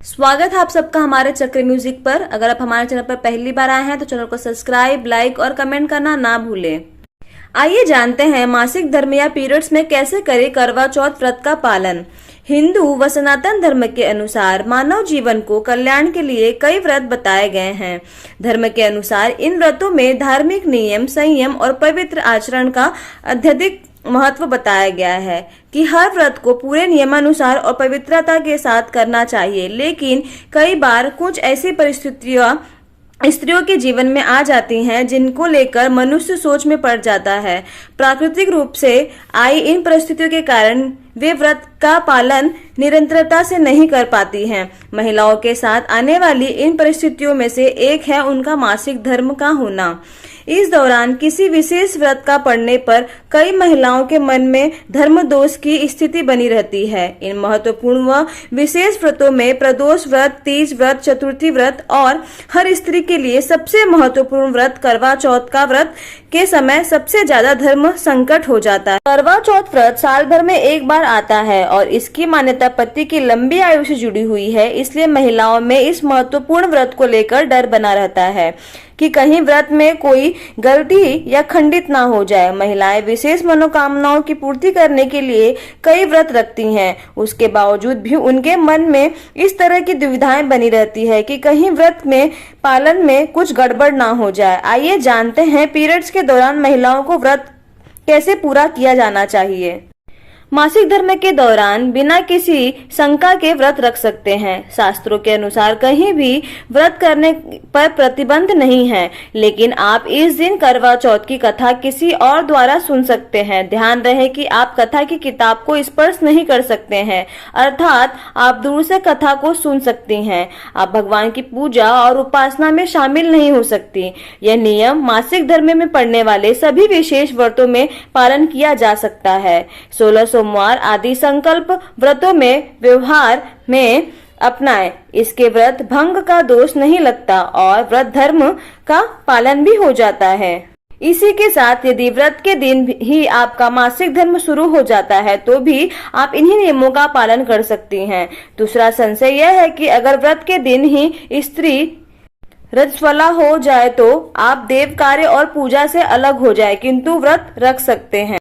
स्वागत है आप सबका हमारे चक्र म्यूजिक पर। अगर आप हमारे चैनल पर पहली बार आए हैं तो चैनल को सब्सक्राइब, लाइक और कमेंट करना ना भूलें। आइए जानते हैं मासिक धर्म या पीरियड्स में कैसे करें करवा चौथ व्रत का पालन। हिंदू व सनातन धर्म के अनुसार मानव जीवन को कल्याण के लिए कई व्रत बताए गए हैं। धर्म के अनुसार इन व्रतों में धार्मिक नियम, संयम और पवित्र आचरण का अत्यधिक महत्व बताया गया है कि हर व्रत को पूरे नियमानुसार और पवित्रता के साथ करना चाहिए। लेकिन कई बार कुछ ऐसी परिस्थितियां स्त्रियों के जीवन में आ जाती हैं जिनको लेकर मनुष्य सोच में पड़ जाता है। प्राकृतिक रूप से आई इन परिस्थितियों के कारण वे व्रत का पालन निरंतरता से नहीं कर पाती हैं। महिलाओं के साथ आने वाली इन परिस्थितियों में से एक है उनका मासिक धर्म का होना। इस दौरान किसी विशेष व्रत का पड़ने पर कई महिलाओं के मन में धर्म दोष की स्थिति बनी रहती है। इन महत्वपूर्ण व विशेष व्रतों में प्रदोष व्रत, तीज व्रत, चतुर्थी व्रत और हर स्त्री के लिए सबसे महत्वपूर्ण व्रत करवा चौथ का व्रत के समय सबसे ज्यादा धर्म संकट हो जाता है। करवा चौथ व्रत साल भर में एक बार आता है और इसकी मान्यता पति की लंबी आयु से जुड़ी हुई है। इसलिए महिलाओं में इस महत्वपूर्ण व्रत को लेकर डर बना रहता है कि कहीं व्रत में कोई गलती या खंडित ना हो जाए। महिलाएं विशेष मनोकामनाओं की पूर्ति करने के लिए कई व्रत रखती हैं। उसके बावजूद भी उनके मन में इस तरह की दुविधाएं बनी रहती है कि कहीं व्रत में पालन में कुछ गड़बड़ ना हो जाए। आइए जानते हैं पीरियड्स के दौरान महिलाओं को व्रत कैसे पूरा किया जाना चाहिए। मासिक धर्म के दौरान बिना किसी शंका के व्रत रख सकते हैं। शास्त्रों के अनुसार कहीं भी व्रत करने पर प्रतिबंध नहीं है, लेकिन आप इस दिन करवा चौथ की कथा किसी और द्वारा सुन सकते हैं। ध्यान रहे कि आप कथा की किताब को स्पर्श नहीं कर सकते हैं, अर्थात आप दूर से कथा को सुन सकती हैं। आप भगवान की पूजा और उपासना में शामिल नहीं हो सकती। यह नियम मासिक धर्म में पड़ने वाले सभी विशेष व्रतों में पालन किया जा सकता है। 16 सोमवार आदि संकल्प व्रतों में व्यवहार में अपनाएं। इसके व्रत भंग का दोष नहीं लगता और व्रत धर्म का पालन भी हो जाता है। इसी के साथ यदि व्रत के दिन ही आपका मासिक धर्म शुरू हो जाता है तो भी आप इन्हीं नियमों का पालन कर सकती हैं। दूसरा संशय यह है कि अगर व्रत के दिन ही स्त्री रजस्वला हो जाए तो आप देव कार्य और पूजा से अलग हो जाए किंतु व्रत रख सकते हैं।